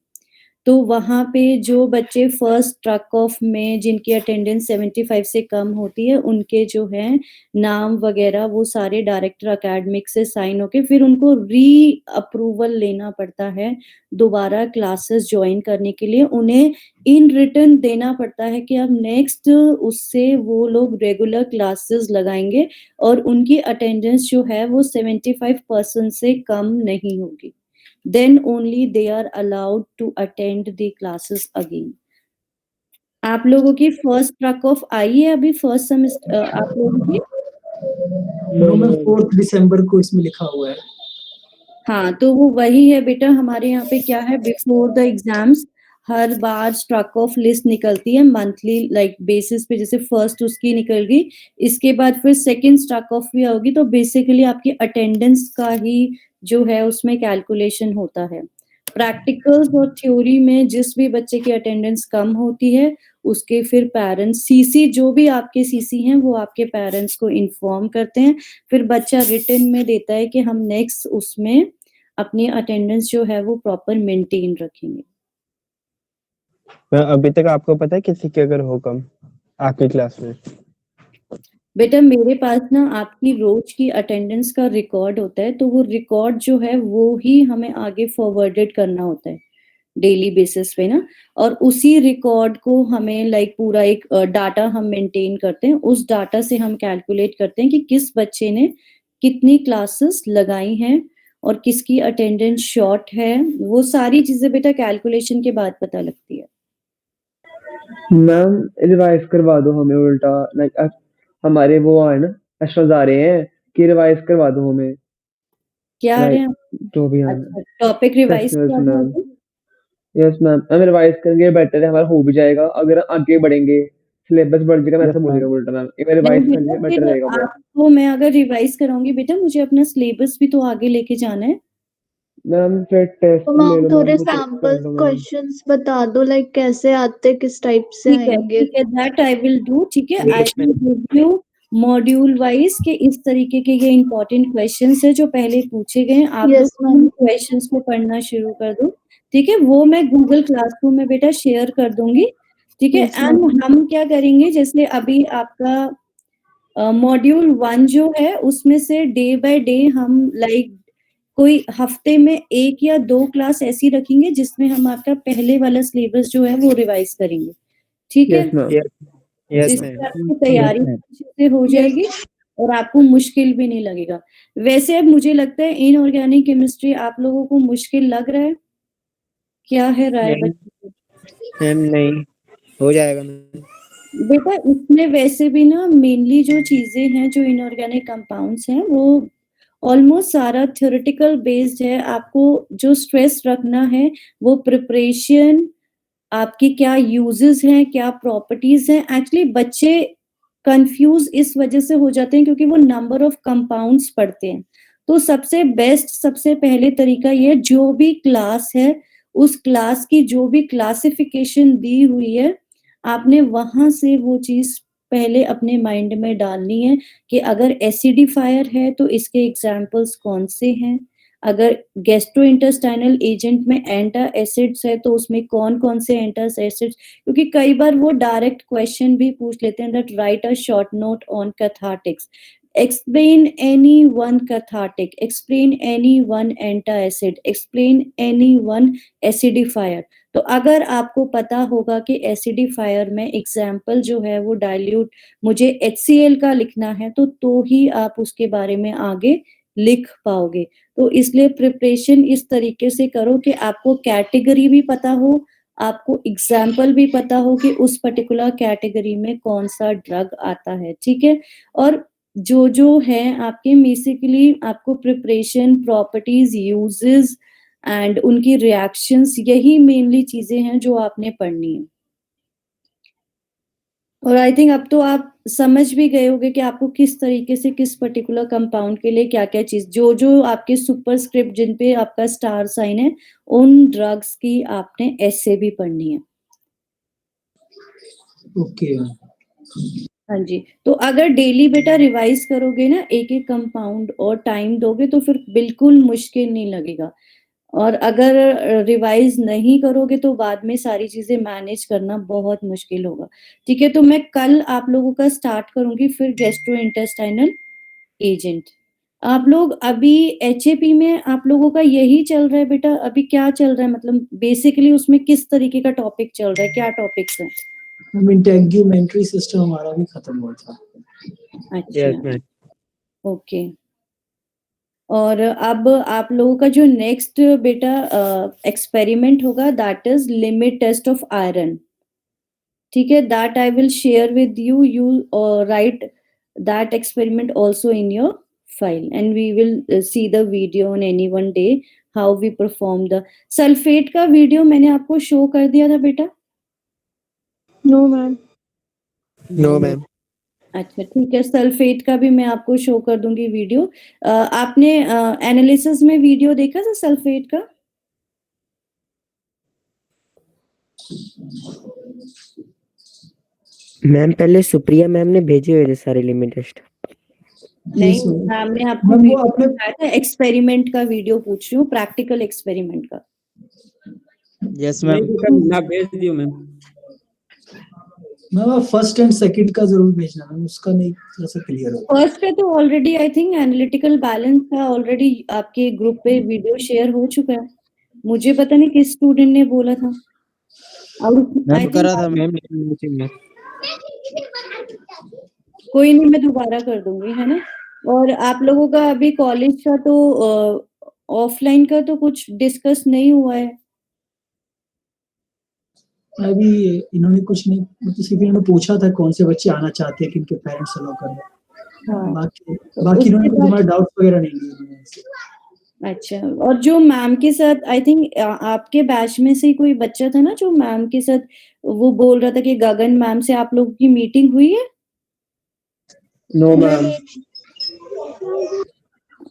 तो वहाँ पे जो बच्चे फर्स्ट ट्रक ऑफ में जिनकी अटेंडेंस 75 से कम होती है, उनके जो है नाम वगैरह वो सारे डायरेक्टर एकेडमिक से साइन होके फिर उनको री अप्रूवल लेना पड़ता है दोबारा क्लासेस ज्वाइन करने के लिए। उन्हें इन रिटर्न देना पड़ता है कि अब नेक्स्ट उससे वो लोग रेगुलर क्लासेस लगाएंगे और उनकी अटेंडेंस जो है वो 75% से कम नहीं होगी। Then only they are allowed to attend the classes again. आप लोगों की फर्स्ट ट्रक ऑफ आई है अभी फर्स्ट सेमेस्टर आप लोगों की? नो मैम 4 दिसंबर को इसमें लिखा हुआ है। हाँ, तो वो वही है बेटा। हमारे यहाँ पे क्या है, बिफोर द एग्जाम्स हर बार स्ट्रक ऑफ लिस्ट निकलती है मंथली लाइक बेसिस पे। जैसे फर्स्ट उसकी निकल गई, इसके बाद फिर सेकंड स्ट्रक ऑफ भी होगी, तो बेसिकली आपकी अटेंडेंस का ही जो है उसमें कैलकुलेशन होता है। प्रैक्टिकल्स और थ्योरी में जिस भी बच्चे की अटेंडेंस कम होती है उसके फिर पेरेंट्स सीसी जो भी आपके सीसी हैं वो आपके पेरेंट्स को इन्फॉर्म करते हैं। फिर बच्चा रिटन में देता है कि हम नेक्स्ट उसमें अपनी अटेंडेंस जो है वो प्रॉपर मेंटेन रखेंगे। अभी तक आपको पता है किसी के अगर हो कम आपकी क्लास में? बेटा मेरे पास ना आपकी रोज की अटेंडेंस का रिकॉर्ड होता है, तो वो रिकॉर्ड जो है वो ही हमें आगे फॉरवर्डेड करना होता है डेली बेसिस पे ना, और उसी रिकॉर्ड को हमें लाइक पूरा एक डाटा हम मेंटेन करते हैं। उस डाटा से हम कैलकुलेट करते हैं कि किस बच्चे ने कितनी क्लासेस लगाई हैं और किसकी अटेंडेंस शॉर्ट है। वो सारी चीजें बेटा कैलकुलेशन के बाद पता लगती है। मैम रिवाइज करवा दो हमें उल्टा, लाइक हमारे वो है ना एस्ट्रोज आ रहे हैं कि रिवाइज करवा दो हमें। क्या आ रहे हैं? जो भी है अच्छा, टॉपिक रिवाइज Freshness, करना मैम। है। यस मैम, हम रिवाइज करेंगे बेटर है, हमारा हो भी जाएगा। अगर आगे बढ़ेंगे सिलेबस बढ़ जाएगा, मैं Yes, ऐसा बोलेगा ma'am. उल्टा मैम। एक बार रिवाइज नहीं कर बेटा, लें बेटर फिर रहेगा बहुत। आपको मैं अगर रिवाइज कराऊंगी बेटा, मुझे अपना सिलेबस भी तो आगे लेके जाना है। मैम फिर टेस्ट तो ले मैम लो थोड़े मैम, चेक कर सैम्पल लो मैम। क्वेश्चंस बता दो, लाइक कैसे आते, किस टाइप से आएंगे। ठीक है, दैट आई विल डू। ठीक है, आई will give you module wise के इस तरीके के ये इंपॉर्टेंट क्वेश्चंस है जो पहले पूछे गए हैं। आप Yes, लोग ma'am. उन क्वेश्चंस को पढ़ना शुरू कर दो। ठीक है, वो मैं गूगल क्लासरूम में बेटा शेयर कर दूंगी। ठीक है, Yes, एंड हम क्या करेंगे, जैसे अभी आपका मॉड्यूल 1 जो है उसमें से डे बाय डे हम लाइक कोई हफ्ते में 1 या 2 क्लास ऐसी रखेंगे जिसमें हम आपका पहले वाला सिलेबस जो है वो रिवाइज करेंगे। ठीक है, यस मैम। Yes, जिससे ma'am. आपकी तैयारी ma'am. अच्छे से हो जाएगी और आपको मुश्किल भी नहीं लगेगा। वैसे अब मुझे लगता है इनऑर्गेनिक केमिस्ट्री आप लोगों को मुश्किल लग रहा है, क्या है राय नहीं। बच्चों की? मैम नहीं, हो जाएगा मैम। बेटा इसमें वैसे भी ना मेनली जो चीजें हैं जो इनऑर्गेनिक कंपाउंड्स हैं वो ऑलमोस्ट सारा थ्योरेटिकल बेस्ड है। आपको जो स्ट्रेस रखना है वो प्रिपरेशन, आपकी क्या यूजेस हैं, क्या प्रॉपर्टीज हैं। एक्चुअली बच्चे कंफ्यूज इस वजह से हो जाते हैं क्योंकि वो नंबर ऑफ कंपाउंड्स पढ़ते हैं। तो सबसे बेस्ट सबसे पहले तरीका ये, जो भी क्लास है उस क्लास की जो भी क्लासिफिकेशन दी हुई है आपने वहां से वो चीज पहले अपने माइंड में डालनी है कि अगर एसिडिफायर है तो इसके एग्जाम्पल्स कौन से हैं, अगर गैस्ट्रोइंटेस्टाइनल एजेंट में एंटा एसिड्स है तो उसमें कौन कौन से एंटा एसिड्स, क्योंकि कई बार वो डायरेक्ट क्वेश्चन भी पूछ लेते हैं that right a short note on cathartics, explain any one cathartic, explain any one antacid, explain any one acidifier। तो अगर आपको पता होगा कि एसिडिफायर में एग्जाम्पल जो है वो डाइल्यूट मुझे HCl का लिखना है तो ही आप उसके बारे में आगे लिख पाओगे। तो इसलिए प्रिपरेशन इस तरीके से करो कि आपको कैटेगरी भी पता हो, आपको एग्जाम्पल भी पता हो कि उस पर्टिकुलर कैटेगरी में कौन सा ड्रग आता है। ठीक है, और जो है आपके बेसिकली आपको प्रिपरेशन, प्रॉपर्टीज, यूजेस एंड उनकी रिएक्शंस, यही मेनली चीजें हैं जो आपने पढ़नी है। और आई थिंक अब तो आप समझ भी गए होंगे कि आपको किस तरीके से किस पर्टिकुलर कंपाउंड के लिए क्या क्या चीज, जो आपके सुपरस्क्रिप्ट जिन पे आपका स्टार साइन है उन ड्रग्स की आपने ऐसे भी पढ़नी है। ओके हाँ जी, तो अगर डेली बेटा रिवाइज करोगे ना एक एक कंपाउंड और टाइम दोगे तो फिर बिल्कुल मुश्किल नहीं लगेगा। और अगर रिवाइज नहीं करोगे तो बाद में सारी चीजें मैनेज करना बहुत मुश्किल होगा। ठीक है, तो मैं कल आप लोगों का स्टार्ट करूंगी, फिर गैस्ट्रोइंटेस्टाइनल एजेंट। आप लोग अभी एचएपी में आप लोगों का यही चल रहा है बेटा? अभी क्या चल रहा है, मतलब बेसिकली उसमें किस तरीके का टॉपिक चल रहा है, क्या टॉपिक्स है? इंटेग्यूमेंट्री सिस्टम हमारा भी खत्म हुआ था। यस अच्छा, मैम। ओके। और अब आप लोगों का जो नेक्स्ट बेटा एक्सपेरिमेंट होगा, that is limit test of iron. ठीक है, that I will share with you, you write that experiment also in your file, and we will see the video on any one day how we perform the sulphate का video मैंने आपको show कर दिया था बेटा? No ma'am. No ma'am. अच्छा ठीक है, सल्फेट का भी मैं आपको शो कर दूंगी वीडियो। आपने एनालिसिस में वीडियो देखा था सल्फेट का? मैम पहले सुप्रिया मैम ने भेजे हुए थे सारे लिमिट टेस्ट। नहीं, मैम ने आपको मैम वो वीडियो आपने दिखाया था, एक्सपेरिमेंट का वीडियो पूछ रही हूँ, प्रैक्टिकल एक्सपेरिमेंट का। यस नहीं मैम। बेटा, ना भेज दियो मैम। मैम आप फर्स्ट एंड सेकंड का जरूर भेजना मैम, उसका नहीं थोड़ा सा क्लियर हो। फर्स्ट पे तो already I think analytical balance का ऑलरेडी आपके ग्रुप पे वीडियो शेयर हो चुका है। मुझे पता नहीं किस स्टूडेंट ने बोला था। और आई मैम करा थिंक था मैम मीटिंग में। कोई नहीं, मैं दोबारा कर दूंगी, है ना। और आप लोगों का अभी कॉलेज का तो ऑफलाइन का तो कुछ डिस्कस नहीं हुआ है। अभी इन्होंने कुछ नहीं, मतलब सिर्फ इन्होंने पूछा था कौन से बच्चे आना चाहते हैं, किनके पेरेंट्स अलाउ कर रहे हैं। हाँ, बाकी इन्होंने उसके बाद तुम्हारे डाउट्स वगैरह नहीं लिए इन्होंने हमसे। अच्छा, और जो मैम के साथ आई थिंक आपके बैच में से ही कोई बच्चा था ना जो मैम के साथ वो बोल रहा था कि गगन मैम से आप लोगों की मीटिंग हुई है? No ma'am.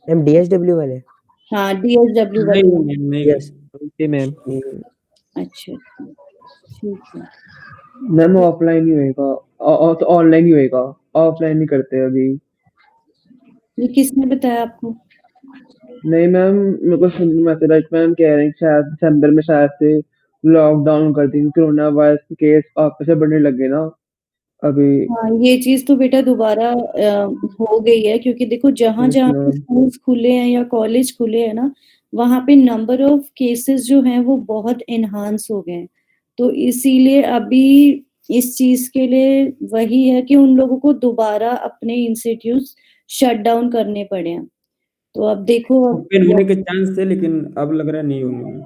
मैम डीएसडब्ल्यू वाले। हाँ, डीएसडब्ल्यू नहीं वाले। मैम, नहीं यस जी मैम। अच्छा, ठीक है। मैम ऑफलाइन ही होएगा, तो ऑनलाइन ही होएगा, ऑफलाइन नहीं करते अभी। ये किसने बताया आपको? नहीं मैम, मेरे को सुनने में आता है मैम कह रहे हैं कि शायद दिसंबर में शायद से लॉकडाउन कर देंगे, कोरोना वायरस के केस आपस में बढ़ने लगे ना अभी। हाँ, ये चीज तो बेटा दोबारा हो गई है, क्योंकि देखो जहां यस जहां पे मैम। स्कूल्स खुले हैं या कॉलेज खुले हैं ना, वहां पे नंबर ऑफ केसेस जो हैं वो बहुत एनहांस हो गए हैं। तो इसीलिए अभी इस चीज के लिए वही है कि उन लोगों को दोबारा अपने इंस्टीट्यूट शट डाउन करने पड़े हैं। तो अब देखो, ओपन होने के चांस थे, लेकिन अब लग रहा है नहीं होंगे मैम।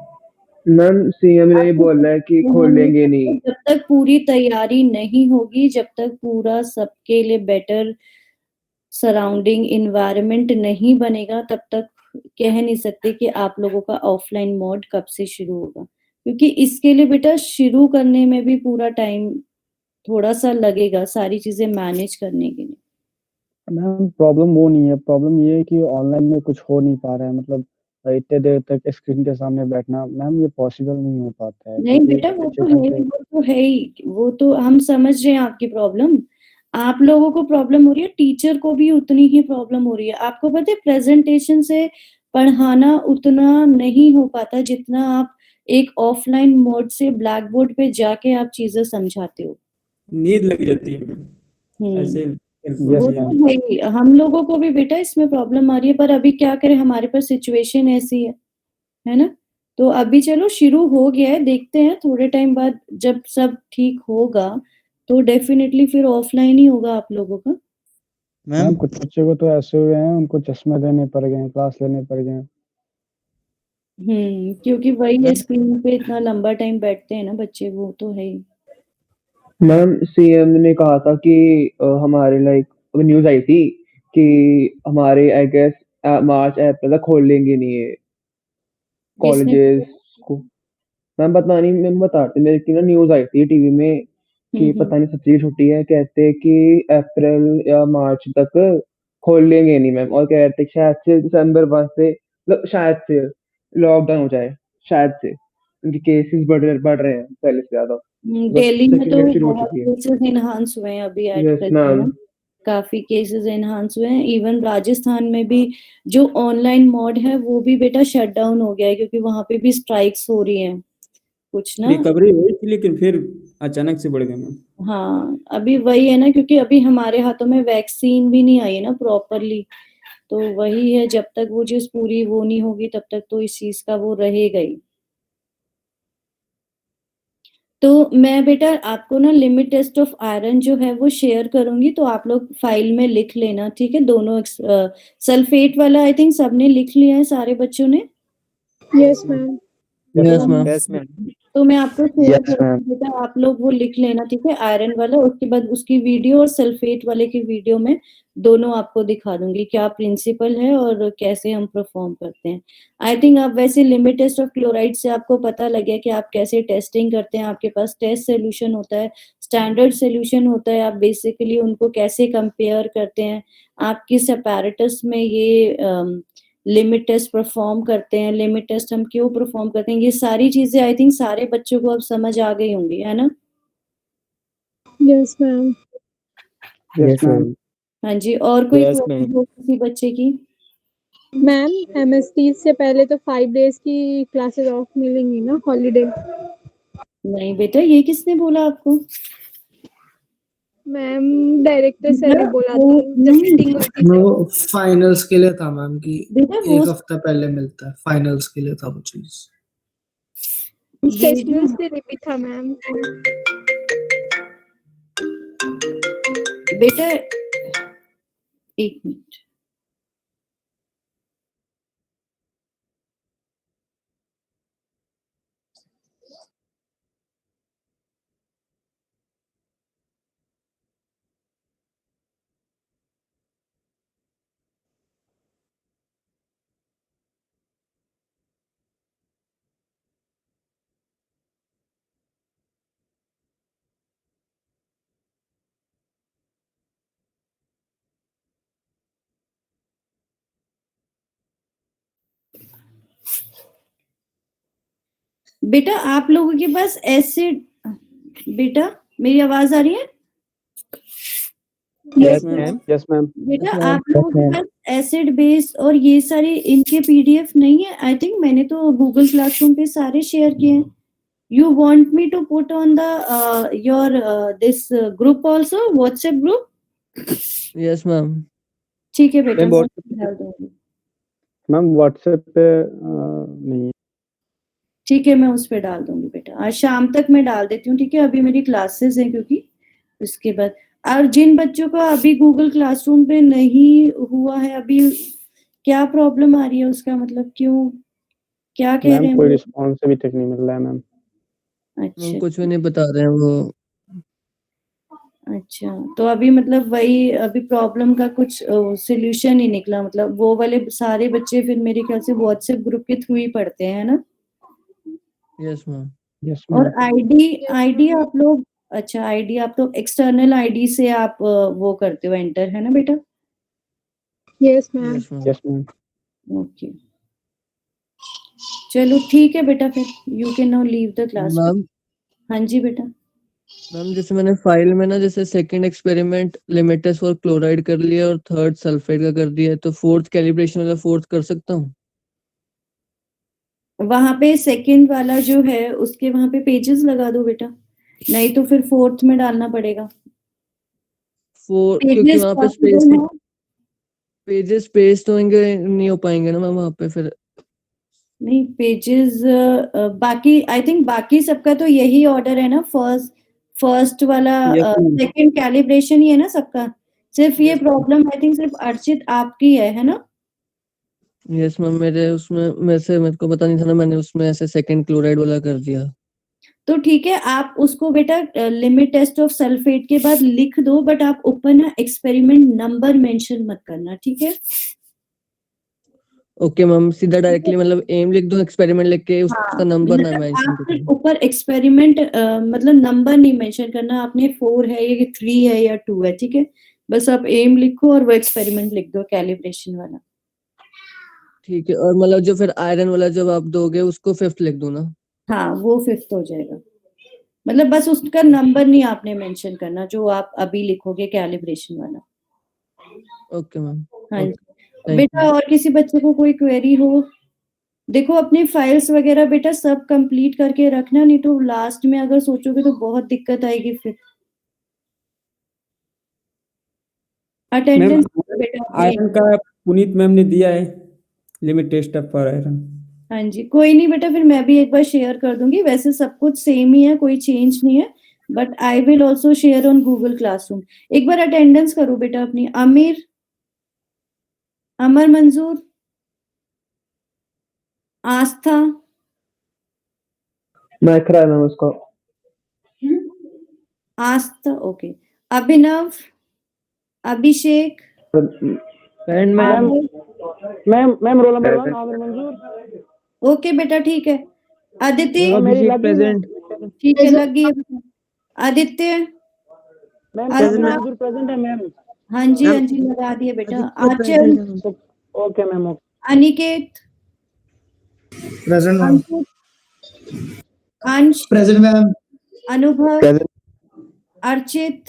मैम सीएम ने ये बोल रहा है कि खोलेंगे नहीं। जब तक पूरी तैयारी नहीं होगी, जब तक पूरा सबके लिए बेटर सराउंडिंग इन्वायरमेंट नहीं बनेगा, तब तक कह नहीं सकते कि आप लोगों का ऑफलाइन मोड कब से शुरू होगा। क्योंकि इसके लिए बेटा शुरू करने में भी पूरा टाइम थोड़ा सा लगेगा सारी चीजें मैनेज करने के लिए। मैम प्रॉब्लम वो नहीं है, प्रॉब्लम ये है कि ऑनलाइन में कुछ हो नहीं पा रहा है, मतलब इतने देर तक स्क्रीन के सामने बैठना मैम ये पॉसिबल नहीं हो पाता है, नहीं क्योंकि बेटा, वो तो 6 है ही, घंटे। वो तो है ही, वो तो हम समझ रहे हैं आपकी प्रॉब्लम। आप लोगों को प्रॉब्लम हो रही है, टीचर को भी उतनी ही प्रॉब्लम हो रही है। आपको पता है प्रेजेंटेशन से पढ़ाना उतना नहीं हो पाता जितना आप एक ऑफलाइन मोड से ब्लैक बोर्ड पे जाके आप चीजें समझाते हो। नींद लग जाती है मैम, हम्म, ऐसे वो तो है ही। हम लोगों को भी बेटा इसमें प्रॉब्लम आ रही है, पर अभी क्या करें, हमारे पास सिचुएशन ऐसी है ना। तो अभी चलो शुरू हो गया है, देखते हैं थोड़े टाइम बाद जब सब ठीक होगा तो डेफिनेटली फिर ऑफलाइन ही होगा आप लोगों का। मैम कुछ बच्चों को तो ऐसे हुए हैं उनको चश्मे लेने पड़ गए हैं, क्लास लेने पड़ गए हैं। क्योंकि वही है, स्क्रीन पे इतना लंबा टाइम बैठते हैं ना बच्चे, वो तो है ही। मैम सीएम ने कहा था कि हमारे लाइक न्यूज आई थी कि हमारे आई गेस मार्च अप्रैल तक खोल लेंगे नहीं है किसने? कॉलेजेस को। मैम पता नहीं, मैं बताती, मेरे की ना न्यूज आई थी टीवी में कि हम्म, पता नहीं सच्ची छुट्टी है, कहते हैं कि अप्रैल या मार्च तक खोल लेंगे नहीं मैम, और कह रहे थे कि शायद से दिसंबर 1 से मतलब शायद से लॉकडाउन हो जाए, शायद से उनके केसेस बढ़ रहे हैं पहले से ज्यादा, बस दिल्ली में सेकंड तो वेव शुरू हो बहुत चुकी है। केसेस इनहांस हुए हैं अभी एट यस प्रेजेंट मैम। ना। काफी केसेस एनहांस हुए हैं। इवन राजस्थान में भी जो ऑनलाइन मोड है वो भी बेटा शट डाउन हो गया है, क्योंकि वहां पे भी स्ट्राइक्स हो रही हैं कुछ ना। रिकवरी हुई थी लेकिन फिर अचानक से बढ़ गया मैम। हाँ, अभी वही है ना, क्योंकि अभी हमारे हाथों में वैक्सीन भी नहीं आई है ना प्रॉपरली, तो वही है, जब तक वो चीज पूरी वो नहीं होगी तब तक तो इस चीज का वो रहेगा ही। तो मैं बेटा आपको ना लिमिट टेस्ट ऑफ आयरन जो है वो शेयर करूंगी, तो आप लोग फाइल में लिख लेना, ठीक है। दोनों सल्फेट वाला आई थिंक सबने लिख लिया है, सारे बच्चों ने। Yes, ma'am. Yes yes ma'am. तो मैं आपको शेयर Yes, करूंगी ma'am. बेटा, आप लोग वो लिख लेना, ठीक है, आयरन वाला। उसके बाद उसकी वीडियो और सल्फेट वाले की वीडियो में दोनों आपको दिखा दूंगी क्या प्रिंसिपल है और कैसे हम परफॉर्म करते हैं। आई थिंक आप वैसे लिमिट टेस्ट ऑफ क्लोराइड से आपको पता लग गया कि आप कैसे टेस्टिंग करते हैं। आपके पास टेस्ट सोल्यूशन होता है, स्टैंडर्ड सोल्यूशन होता है, आप बेसिकली उनको कैसे कंपेयर करते हैं, आप किस अपैरेटस में ये लिमिट टेस्ट परफॉर्म करते हैं, लिमिट टेस्ट हम क्यों परफॉर्म करते हैं, ये सारी चीजें आई थिंक सारे बच्चों को अब समझ आ गई होंगी, है ना। Yes, ma'am. Yes yes ma'am. Ma'am. हाँ जी, और कोई Yes, क्वेरी ma'am. हो किसी बच्चे की? मैम MST से पहले तो 5 डेज की क्लासेस ऑफ मिलेंगी ना, हॉलीडे। नहीं बेटा, ये किसने बोला आपको? मैम डायरेक्टर सर ने बोला था वो जब नहीं मीटिंग हुई थी। वो फाइनल्स के लिए था मैम कि बेटा, वो एक हफ्ता पहले मिलता है, फाइनल्स के लिए था वो चीज। सेशनल्स के लिए भी था मैम। बेटा एक मिनट, बेटा आप लोगों के पास एसिड, बेटा मेरी आवाज आ रही है? Yes ma'am. Yes ma'am. बेटा ma'am. आप लोगों के पास एसिड बेस और ये सारे इनके पीडीएफ नहीं है? आई थिंक मैंने तो गूगल क्लासरूम पे सारे शेयर किए हैं। You want me to put on the your this group also, WhatsApp group? Yes ma'am. ठीक है बेटा, मैम, मैं WhatsApp डाल दूंगी। मैम व्हाट्सएप पे नहीं है. ठीक है, मैं उस पे डाल दूंगी बेटा, आज शाम तक मैं डाल देती हूँ, ठीक है। अभी मेरी क्लासेस हैं क्योंकि उसके बाद, और जिन बच्चों का अभी गूगल क्लासरूम पे नहीं हुआ है, अभी क्या प्रॉब्लम आ रही है, उसका मतलब क्यों, क्या कह रहे मैम हैं कोई वो? रिस्पॉन्स अभी तक नहीं मिल रहा है मैम. अच्छा कुछ भी नहीं बता रहे हैं वो। अच्छा, तो अभी मतलब वही अभी प्रॉब्लम का कुछ सॉल्यूशन ही निकला, मतलब वो वाले सारे बच्चे फिर मेरे ख्याल से व्हाट्सएप ग्रुप के थ्रू ही पढ़ते हैं, है ना। Yes ma'am. यस और मैम. आईडी आप लोग, अच्छा आईडी आप तो एक्सटर्नल आईडी से आप वो करते हो एंटर, है ना बेटा? Yes ma'am. Yes ma'am. Yes ma'am. Okay, चलो ठीक है बेटा, फिर you can now leave the class. Ma'am हाँ जी बेटा। मैम जैसे मैंने फाइल में ना जैसे second experiment limit test for chloride कर लिया और थर्ड सल्फेट का कर दिया है, तो फोर्थ कैलिब्रेशन वाला फोर्थ कर सकता हूँ? वहां पे सेकंड वाला जो है उसके वहां पे पेजेस लगा दो बेटा, नहीं तो फिर फोर्थ में डालना पड़ेगा। क्योंकि पेजेस वहाँ पे पॉसिबल है? पेजेस पेस्ट होंगे नहीं हो पाएंगे ना मैम वहाँ पे फिर। नहीं पेजेस बाकी आई थिंक बाकी सबका तो यही ऑर्डर है ना, फर्स्ट वाला Yes, ma'am. सेकंड कैलिब्रेशन ही है ना सबका, सिर्फ ये Yes, प्रॉब्लम आई थिंक सिर्फ अर्चित आपकी है ना। यस मैम मेरे उसमें मेरे को पता नहीं था ना, मैंने उसमें ऐसे सेकंड क्लोराइड वाला कर दिया। तो ठीक है, आप उसको बेटा लिमिट टेस्ट ऑफ सल्फेट के बाद लिख दो, बट आप ऊपर ना एक्सपेरिमेंट नंबर मेंशन मत करना, ठीक है। ओके मैम, सीधा डायरेक्टली मतलब एम लिख दूं एक्सपेरिमेंट लिख के, हाँ, उसका नंबर ना मतलब मेंशन आप सिर्फ करूं। ऊपर एक्सपेरिमेंट मतलब नंबर नहीं मेंशन करना, आपने 4 है या 3 है या 2 है, ठीक है। बस आप एम लिखो और वो एक्सपेरिमेंट लिख दो कैलिब्रेशन वाला। ठीक है, और मतलब जो फिर आयरन वाला जब आप दोगे उसको फिफ्थ लिख दूं ना? हाँ, वो फिफ्थ हो जाएगा, मतलब बस उसका नंबर नहीं आपने मेंशन करना जो आप अभी लिखोगे कैलिब्रेशन वाला। Okay ma'am. हाँ जी। थैंक बेटा और किसी बच्चे को कोई क्वेरी हो? देखो अपनी फाइल्स वगैरह बेटा सब कंप्लीट करके रखना, नहीं तो लास्ट में अगर सोचोगे तो बहुत दिक्कत आएगी फिर। मैम अटेंडेंस बेटा अपनी। आयरन का पुनीत मैम ने दिया है, लिमिट टेस्ट फॉर आयरन। हाँ जी, कोई नहीं बेटा, फिर मैं भी एक बार शेयर कर दूंगी। वैसे सब कुछ सेम ही है, कोई चेंज नहीं है, but I will also share on Google classroom. एक बार अटेंडेंस करो बेटा अपनी। आमिर, अमर मंजूर, आस्था, माइक रहा है मैम उसको। Aastha okay, Abhinav, Abhishek, ma'am. Ma'am roll number 1 Aamir Manzoor. Okay बेटा ठीक है। अदिति, अभिषेक प्रेजेंट। ठीक है लग गई है बेटा। Aditya, ma'am alpha, Manzoor present है मैम। हाँ जी हाँ जी लगा दिए बेटा। Aanchal, okay ma'am okay. Aniket, present ma'am. Ankit, Ansh, present ma'am. Anubhav, Archit,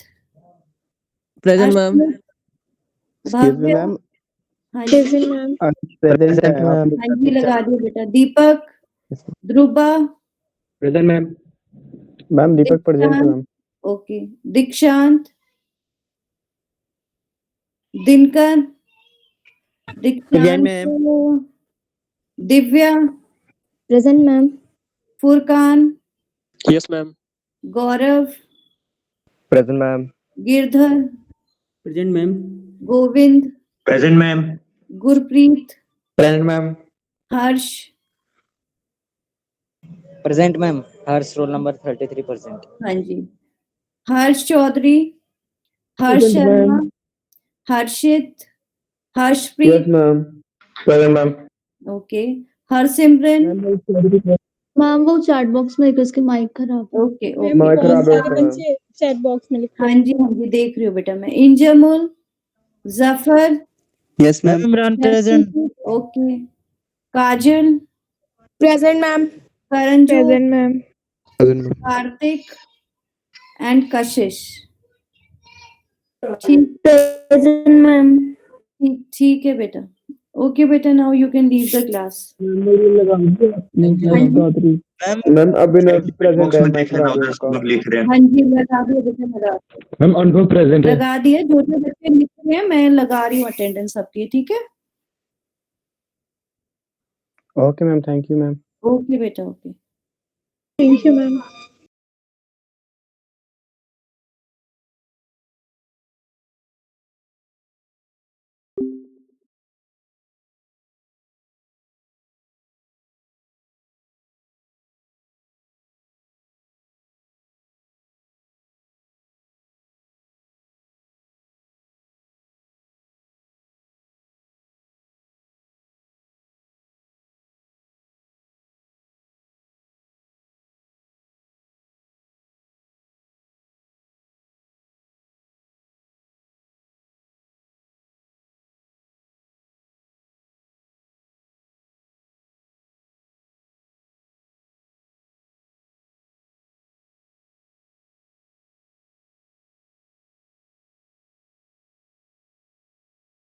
present ma'am. Arshit, Bhavya, ma'am हाँ जी प्रेजेंट मैम। प्रेजेंट है आप। हाँ जी लगा दिए बेटा। Deepak, Dhruva, present ma'am Deepak present है ma'am. Okay, Dikshant, Dinkar, Dikshant, Divya, present ma'am. Furqan, yes ma'am. Gaurav, present ma'am. Girdhar, present ma'am. Govind, present ma'am. Gurpreet, present ma'am. Harsh, present ma'am. Harsh roll number 33%। हाँ जी, Harsh Chaudhary, Harsh Present, Sharma, ma'am. Harshit, yes Harshpreet, ma'am. Present ma'am. Okay, Harsimran, ma'am वो चैट बॉक्स में देखो, उसके mic खराब है। Okay okay, mic बहुत खराब है सारे उसका मैम। बच्चे चैट बॉक्स में लिख हाँ रहे हैं। जी हाँ जी देख रही हूँ बेटा मैं। Injamul, Zafar, yes ma'am. Imran present. Okay, Kajal, present ma'am. Karanjot, present ma'am. Present ma'am. Kartik and Kashish. ठीक प्रेजेंट मैम। ठीक है बेटा। ओके बेटा, now you can leave the class. Ma'am Abhinav present है, माइक खराब है उसका। हाँ जी लगा दिया बेटा, लगा मैम अनुभव प्रेजेंट है। लगा दिया। जो जो बच्चे लिख रहे हैं मैं लगा रही हूँ अटेंडेंस सबकी, ठीक है। Okay ma'am thank you ma'am. Okay बेटा ओके। Thank you ma'am.